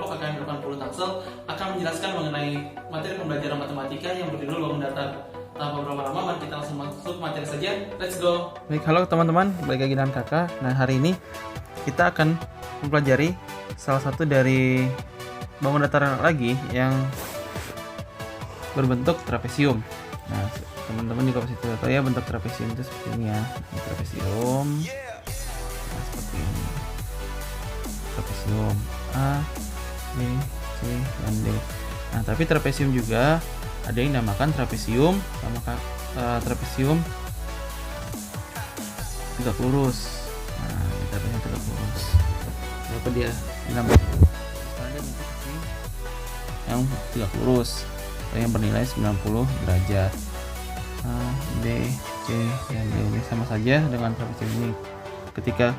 kelompok KKN 80 Tangsel akan menjelaskan mengenai materi pembelajaran matematika yang berjudul bangun datar. Tanpa berlama-lama, mari kita langsung masuk materi saja. Let's go. Baik, halo teman-teman, balik lagi dengan kakak. Nah, hari ini kita akan mempelajari salah satu dari bangun datar lagi yang berbentuk trapesium. Nah, teman-teman juga pasti tahu ya bentuk trapesium itu seperti ini ya. Ini trapesium. Nah, seperti ini. Trapesium A, B, C, dan D. Nah, tapi trapesium juga ada yang dinamakan trapesium sama trapesium tegak lurus. Nah, ini trapesium tegak lurus. Apa dia dinamakan? Yang tegak lurus yang bernilai 90 derajat. A, B, C, dan D ini sama saja dengan trapesium ini. Ketika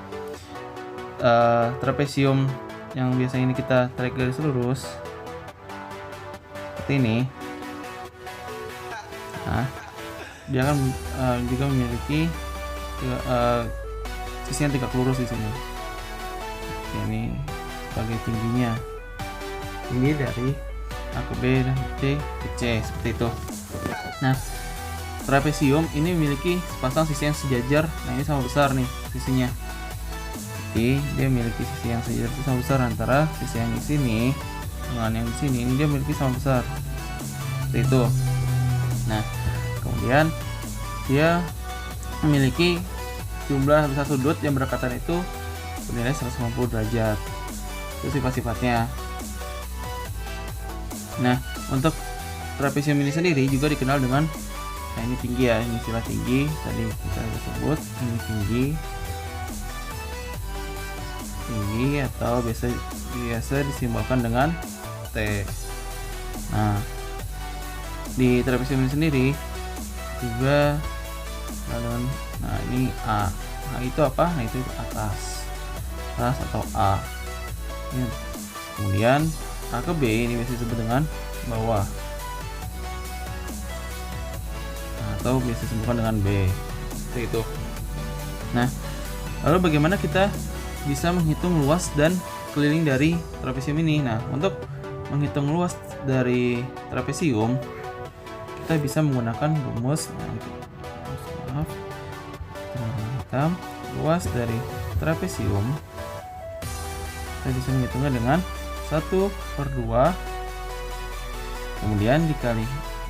trapesium yang biasanya ini kita tarik garis lurus seperti ini, nah, dia akan juga memiliki sisi yang tegak lurus di sini. Ini sebagai tingginya, tinggi dari A ke B dan D ke C seperti itu. Nah, trapesium ini memiliki sepasang sisi yang sejajar. Nah, ini sama besar nih sisinya. Jadi dia memiliki sisi yang sejajar itu sama besar antara sisi yang di sini dengan yang di sini. Ini dia memiliki sama besar seperti itu. Nah, kemudian dia memiliki jumlah besar sudut yang berdekatan itu bernilai 150 derajat. Itu sifat-sifatnya. Nah, untuk trapesium ini sendiri juga dikenal dengan, nah ini tinggi ya, ini istilah tinggi tadi kita sebut, ini tinggi atau biasa disimbolkan dengan T. Nah, di trapesium ini sendiri juga dengan, nah ini A. Nah, itu apa? Nah, itu atas atau A. Ya. Kemudian A ke B ini biasa disebut dengan bawah, nah, atau biasa disebutkan dengan B. Seperti itu. Nah, lalu bagaimana kita bisa menghitung luas dan keliling dari trapesium ini? Nah, untuk menghitung luas dari trapesium kita bisa menggunakan rumus. Hitam luas dari trapesium kita bisa menghitungnya dengan 1/2 kemudian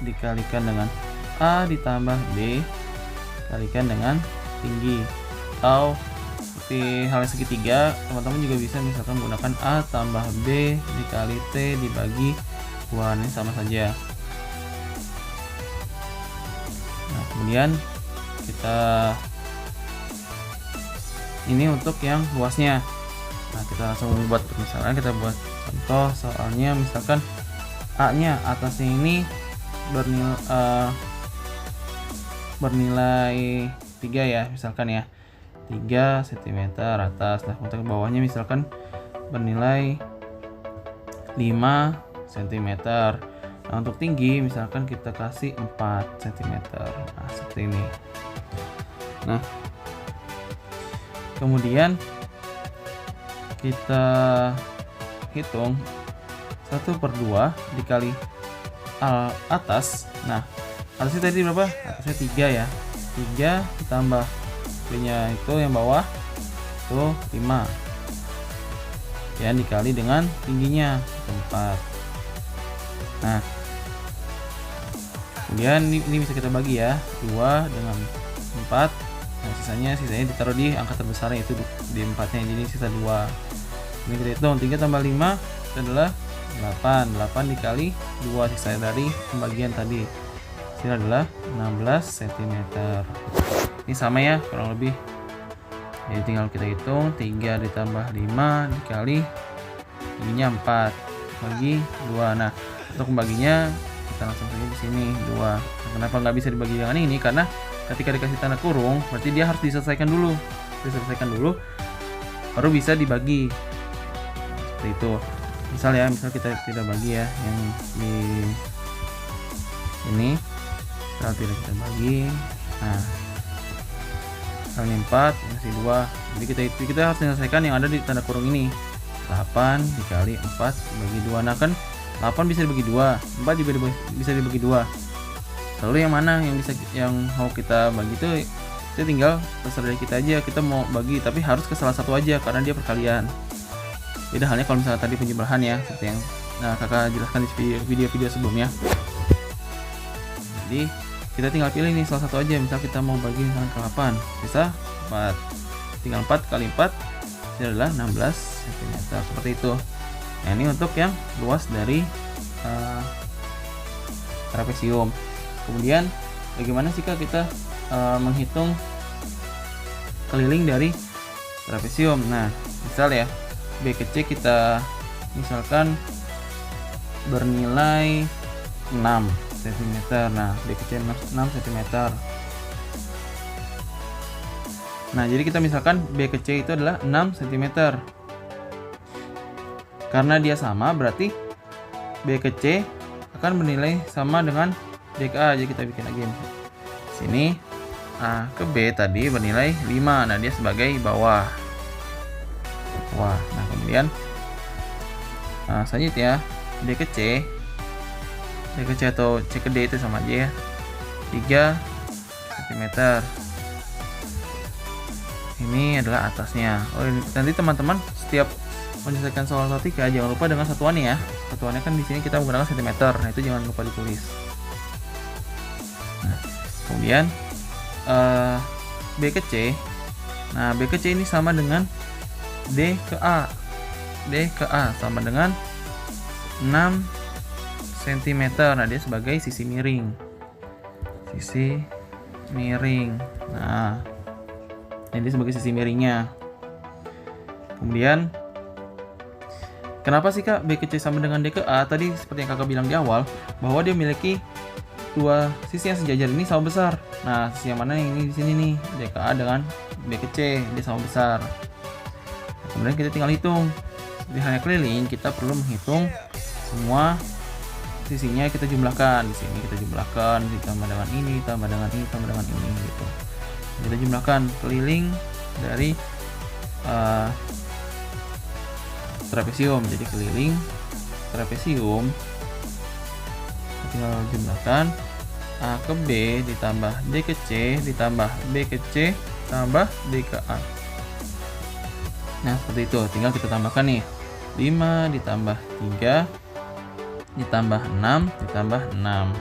dikalikan dengan A ditambah B dikalikan dengan tinggi, atau seperti halnya segitiga, teman-teman juga bisa misalkan menggunakan A tambah B dikali T dibagi 2, ini sama saja. Nah, kemudian kita ini untuk yang luasnya. Nah, kita langsung buat misalkan, kita buat contoh soalnya, misalkan A nya atasnya ini bernilai 3 ya, misalkan ya 3 cm atas. Nah, untuk bawahnya misalkan bernilai 5 cm. Nah, untuk tinggi misalkan kita kasih 4 cm. Nah, seperti ini. Nah, kemudian kita hitung 1/2 dikali atas. Nah, atasnya tadi berapa? Atasnya 3 ya. 3 ditambah B-nya itu yang bawah itu 5 ya, dikali dengan tingginya 4. Nah, kemudian ini bisa kita bagi ya, 2 dengan 4. Nah, sisanya ditaruh di angka terbesarnya, itu di 4-nya, jadi sisa 2. Ini kita hitung 3 tambah 5 itu adalah 8 dikali 2 sisa dari pembagian tadi, sisa adalah 16 cm. Ini sama ya kurang lebih, jadi tinggal kita hitung 3 ditambah 5 dikali ininya 4 bagi 2. Nah, untuk membaginya kita langsung saja di sini 2. Nah, kenapa nggak bisa dibagi dengan ini? Karena ketika dikasih tanda kurung berarti dia harus diselesaikan dulu baru bisa dibagi. Seperti itu. Misal kita tidak bagi ya yang di ini, kalau tidak kita bagi, nah kali 4 masih 2, jadi kita harus menyelesaikan yang ada di tanda kurung ini. 8 dikali 4 dibagi 2. Nah kan 8 bisa dibagi 2, 4 juga bisa dibagi 2. Lalu yang mana yang mau kita bagi itu tinggal terserah dari kita aja, kita mau bagi tapi harus ke salah satu aja karena dia perkalian. Beda halnya kalau misalnya tadi penjumlahan ya, seperti yang kakak jelaskan di video-video sebelumnya. Jadi kita tinggal pilih nih salah satu aja, misal kita mau bagi misalnya ke 8, bisa 4, tinggal 4 kali 4 ini adalah 16 cm seperti itu. Nah ini untuk yang luas dari trapesium. Kemudian bagaimana sih kak kita menghitung keliling dari trapesium? Nah misal ya B ke C kita misalkan bernilai 6 cm. Nah B ke C 6 cm. Nah jadi kita misalkan B ke C itu adalah 6 cm. Karena dia sama berarti B ke C akan bernilai sama dengan D ke A. Jadi kita bikin lagi sini A ke B tadi bernilai 5. Nah dia sebagai bawah. Nah kemudian selanjutnya D ke C atau C ke D itu sama aja ya, 3 cm. Ini adalah atasnya. Nanti teman-teman setiap menyelesaikan soal matematika jangan lupa dengan satuannya ya. Satuannya kan di sini kita menggunakan cm. Nah itu jangan lupa ditulis. Nah, kemudian B ke C. Nah B ke C ini sama dengan D ke A. D ke A sama dengan 6 cm. Nah dia sebagai sisi miring. Nah ini sebagai sisi miringnya. Kemudian kenapa sih kak B ke C sama dengan D ke A? Tadi seperti yang kakak bilang di awal bahwa dia memiliki dua sisi yang sejajar ini sama besar. Nah sisi yang mana ini di sini nih, D ke A dengan B ke C, dia sama besar. Kemudian kita tinggal hitung. Di halnya keliling kita perlu menghitung semua sisinya, kita jumlahkan. Di sini kita jumlahkan ditambah dengan ini, tambah dengan ini, tambah dengan ini gitu. Kita jumlahkan keliling dari trapesium. Jadi keliling trapesium tinggal jumlahkan A ke B ditambah D ke C ditambah B ke C tambah D ke A. Nah seperti itu, tinggal kita tambahkan nih 5 ditambah 3 ditambah 6 ditambah 6.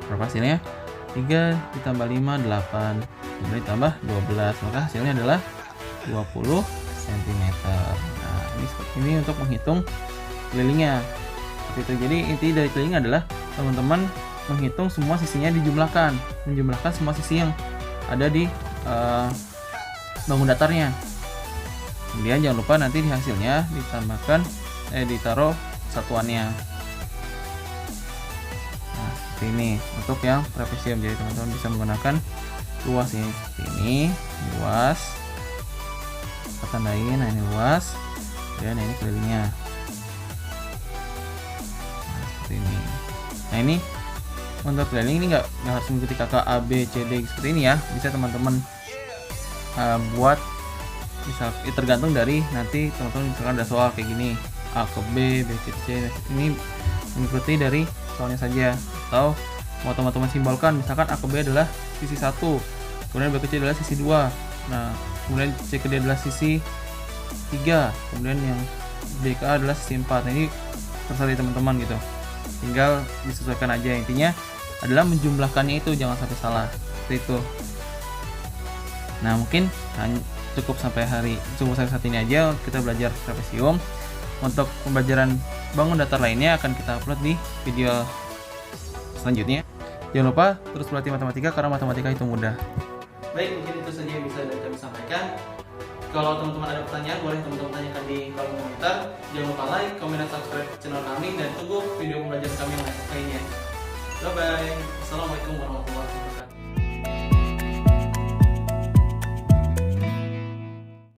Berapa hasilnya? 3 ditambah 5 8 kemudian ditambah 12, maka hasilnya adalah 20 cm. Nah ini seperti ini untuk menghitung kelilingnya seperti itu. Jadi inti dari keliling adalah teman-teman menghitung semua sisinya, menjumlahkan semua sisi yang ada di bangun datarnya. Kemudian jangan lupa nanti di hasilnya ditambahkan ditaruh satuannya. Nah seperti ini untuk yang trapesium. Jadi teman-teman bisa menggunakan luas ini seperti ini, luas kita tandain. Nah ini luas dan ini kelilingnya. Nah seperti ini. Nah ini untuk keliling ini nggak harus mengikuti kakak A B C D seperti ini ya. Bisa teman-teman buat bisa tergantung dari nanti teman-teman misalkan ada soal kayak gini A ke B, B ke C. Ini mengikuti dari soalnya saja. Atau mau teman-teman simbolkan misalkan A ke B adalah sisi 1, kemudian B ke C adalah sisi 2. Nah kemudian C ke D adalah sisi 3, kemudian yang D ke A adalah sisi 4. Nah ini terserah teman-teman gitu, tinggal disesuaikan aja. Intinya adalah menjumlahkannya itu, jangan sampai salah seperti itu. Nah mungkin cukup sampai saat ini aja kita belajar trapesium. Untuk pembelajaran bangun datar lainnya akan kita upload di video selanjutnya. Jangan lupa terus berlatih matematika karena matematika itu mudah. Baik, mungkin itu saja yang bisa kami sampaikan. Kalau teman-teman ada pertanyaan, boleh teman-teman tanyakan di kolom komentar. Jangan lupa like, komen, dan subscribe channel kami, dan tunggu video pembelajaran kami yang lainnya. Bye bye. Assalamualaikum warahmatullahi wabarakatuh.